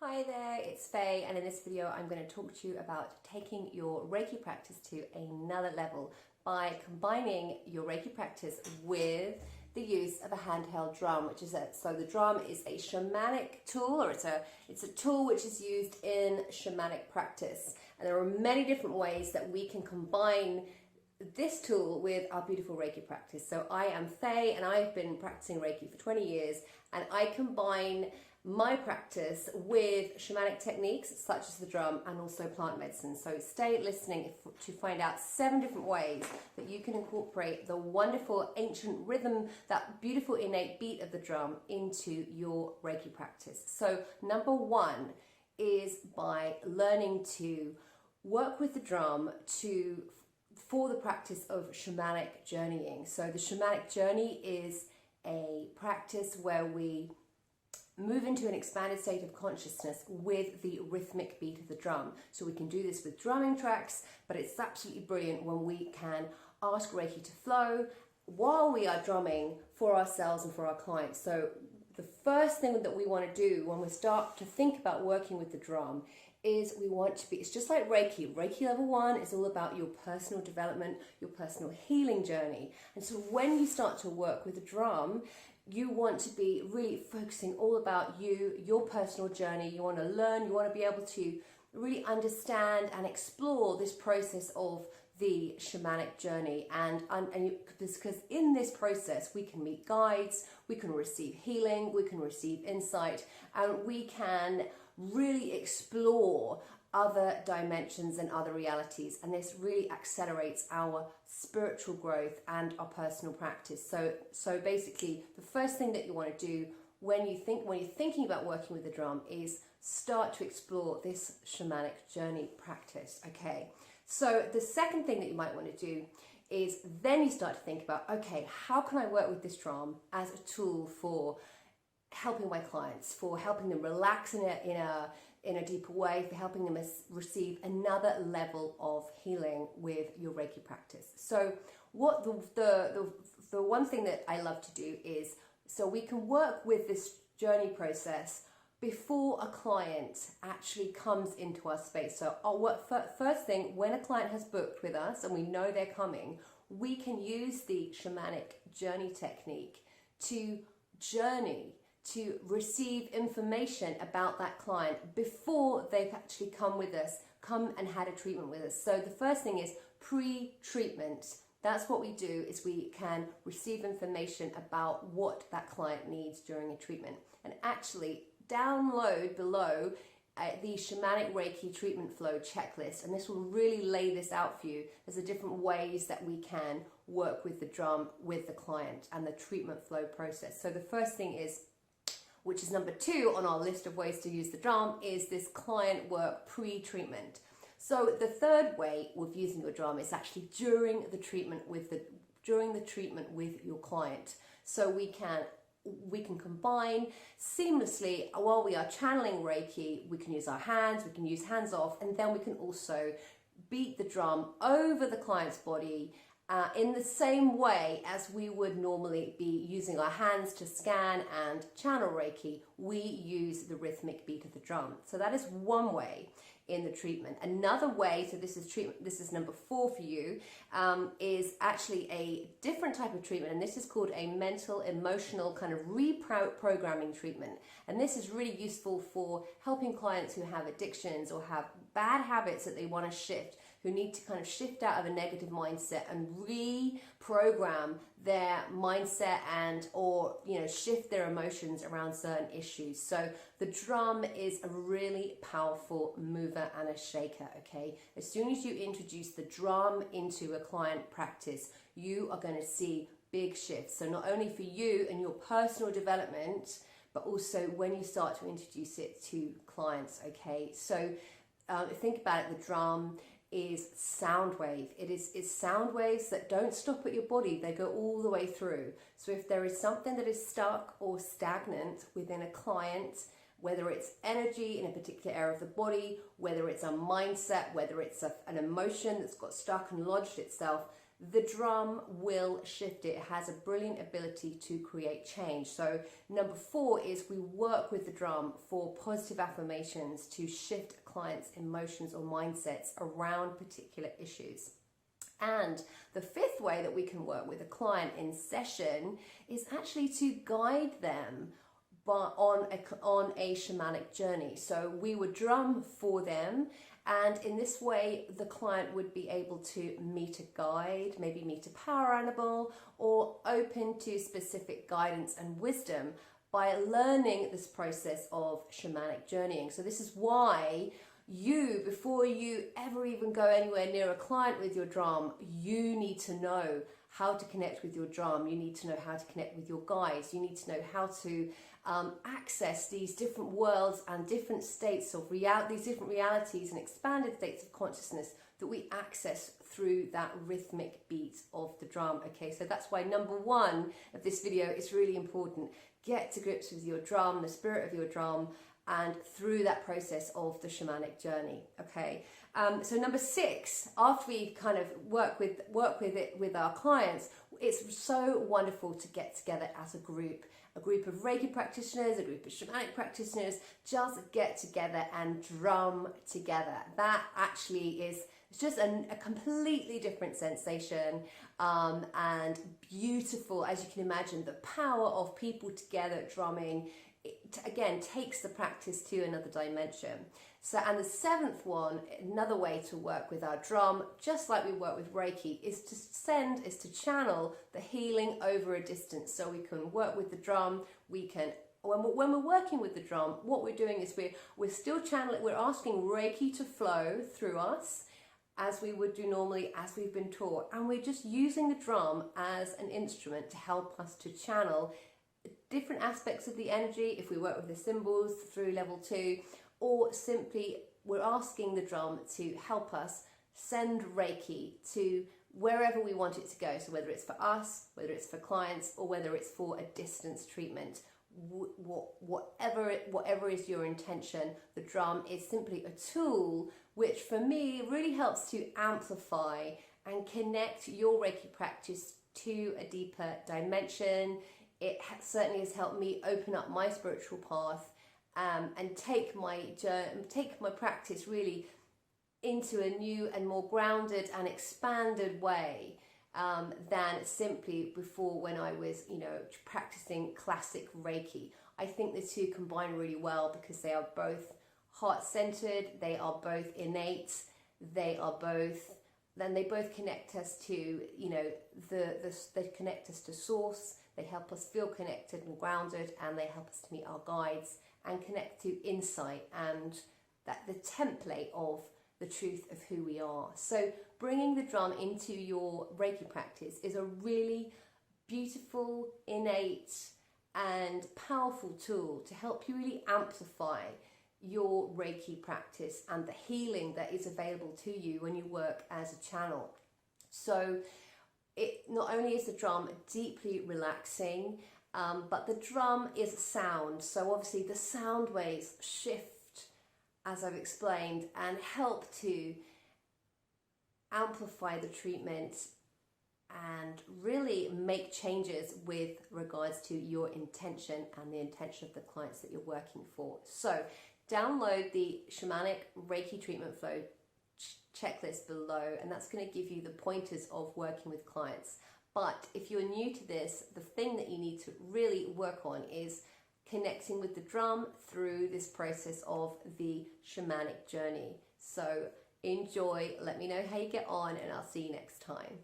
Hi there, it's Faye, and in this video I'm going to talk to you about taking your Reiki practice to another level by combining your Reiki practice with the use of a handheld drum, so the drum is a shamanic tool, or it's a tool which is used in shamanic practice, and there are many different ways that we can combine this tool with our beautiful Reiki practice. So I am Faye and I've been practicing Reiki for 20 years, and I combine my practice with shamanic techniques such as the drum and also plant medicine. So stay listening to find out 7 different ways that you can incorporate the wonderful ancient rhythm, that beautiful innate beat of the drum, into your Reiki practice. So number 1 is by learning to work with the drum for the practice of shamanic journeying. So the shamanic journey is a practice where we move into an expanded state of consciousness with the rhythmic beat of the drum. So we can do this with drumming tracks, but it's absolutely brilliant when we can ask Reiki to flow while we are drumming for ourselves and for our clients. So the first thing that we want to do when we start to think about working with the drum is we want to be, it's just like Reiki. Reiki level 1 is all about your personal development, your personal healing journey. And so when you start to work with the drum, you want to be really focusing all about you, your personal journey. You want to learn, you want to be able to really understand and explore this process of the shamanic journey. Because in this process, we can meet guides, we can receive healing, we can receive insight, and we can really explore other dimensions and other realities, and this really accelerates our spiritual growth and our personal practice. So basically, the first thing that you want to do when you're thinking about working with the drum is start to explore this shamanic journey practice. Okay, so the second thing that you might want to do is then you start to think about, okay, how can I work with this drum as a tool for helping my clients, for helping them relax in a deeper way, for helping them receive another level of healing with your Reiki practice. So what the one thing that I love to do is, so we can work with this journey process before a client actually comes into our space. So first thing, when a client has booked with us and we know they're coming, we can use the shamanic journey technique to journey, to receive information about that client before they've actually come and had a treatment with us. So the first thing is pre-treatment. That's what we do, is we can receive information about what that client needs during a treatment. And actually download below the Shamanic Reiki treatment flow checklist, and this will really lay this out for you. There's the different ways that we can work with the drum with the client and the treatment flow process. So the first thing is, which is number 2 on our list of ways to use the drum, is this client work pre-treatment. So the third way of using your drum is actually during the treatment with your client. So we can combine seamlessly while we are channeling Reiki. We can use our hands, we can use hands off, and then we can also beat the drum over the client's body in the same way as we would normally be using our hands to scan and channel Reiki. We use the rhythmic beat of the drum. So that is one way in the treatment. Another way, so this is number 4 for you, is actually a different type of treatment, and this is called a mental emotional kind of reprogramming treatment. And this is really useful for helping clients who have addictions or have bad habits that they want to shift, who need to kind of shift out of a negative mindset and reprogram their mindset or shift their emotions around certain issues. So the drum is a really powerful mover and a shaker. Okay, as soon as you introduce the drum into a client practice, you are going to see big shifts. So not only for you and your personal development, but also when you start to introduce it to clients. Okay, so think about it, the drum is sound wave. It's sound waves that don't stop at your body, they go all the way through. So if there is something that is stuck or stagnant within a client, whether it's energy in a particular area of the body, whether it's a mindset, whether it's an emotion that's got stuck and lodged itself, the drum will shift it. It has a brilliant ability to create change. So number 4 is we work with the drum for positive affirmations to shift clients' emotions or mindsets around particular issues. And the 5th way that we can work with a client in session is actually to guide them on a shamanic journey. So we would drum for them, and in this way the client would be able to meet a guide, maybe meet a power animal, or open to specific guidance and wisdom by learning this process of shamanic journeying. So this is why you, before you ever even go anywhere near a client with your drum, you need to know how to connect with your drum. You need to know how to connect with your guides. You need to know how to access these different worlds and different states of these different realities and expanded states of consciousness that we access through that rhythmic beat of the drum. Okay, so that's why number 1 of this video is really important. Get to grips with your drum, the spirit of your drum, and through that process of the shamanic journey. Okay, so number 6, after we kind of work with it with our clients, it's so wonderful to get together as a group of Reiki practitioners, a group of shamanic practitioners, just get together and drum together. That actually is just a completely different sensation, and beautiful, as you can imagine. The power of people together drumming, again, takes the practice to another dimension. So, and the 7th one, another way to work with our drum, just like we work with Reiki, is to channel the healing over a distance. So we can work with the drum, when we're working with the drum, what we're doing is we're still channeling, we're asking Reiki to flow through us as we would do normally, as we've been taught, and we're just using the drum as an instrument to help us to channel different aspects of the energy if we work with the symbols through level 2, or simply we're asking the drum to help us send Reiki to wherever we want it to go. So whether it's for us, whether it's for clients, or whether it's for a distance treatment, whatever is your intention, the drum is simply a tool which for me really helps to amplify and connect your Reiki practice to a deeper dimension. It certainly has helped me open up my spiritual path, and take my practice really into a new and more grounded and expanded way than simply before, when I was, practicing classic Reiki. I think the two combine really well because they are both heart-centered, they are both innate, they both connect us to, they connect us to source. They help us feel connected and grounded, and they help us to meet our guides and connect to insight and the template of the truth of who we are. So bringing the drum into your Reiki practice is a really beautiful, innate and powerful tool to help you really amplify your Reiki practice and the healing that is available to you when you work as a channel. So it not only is the drum deeply relaxing, but the drum is sound. So obviously the sound waves shift, as I've explained, and help to amplify the treatment and really make changes with regards to your intention and the intention of the clients that you're working for. So download the Shamanic Reiki Treatment Flow checklist below, and that's going to give you the pointers of working with clients. But if you're new to this, the thing that you need to really work on is connecting with the drum through this process of the shamanic journey. So enjoy, let me know how you get on, and I'll see you next time.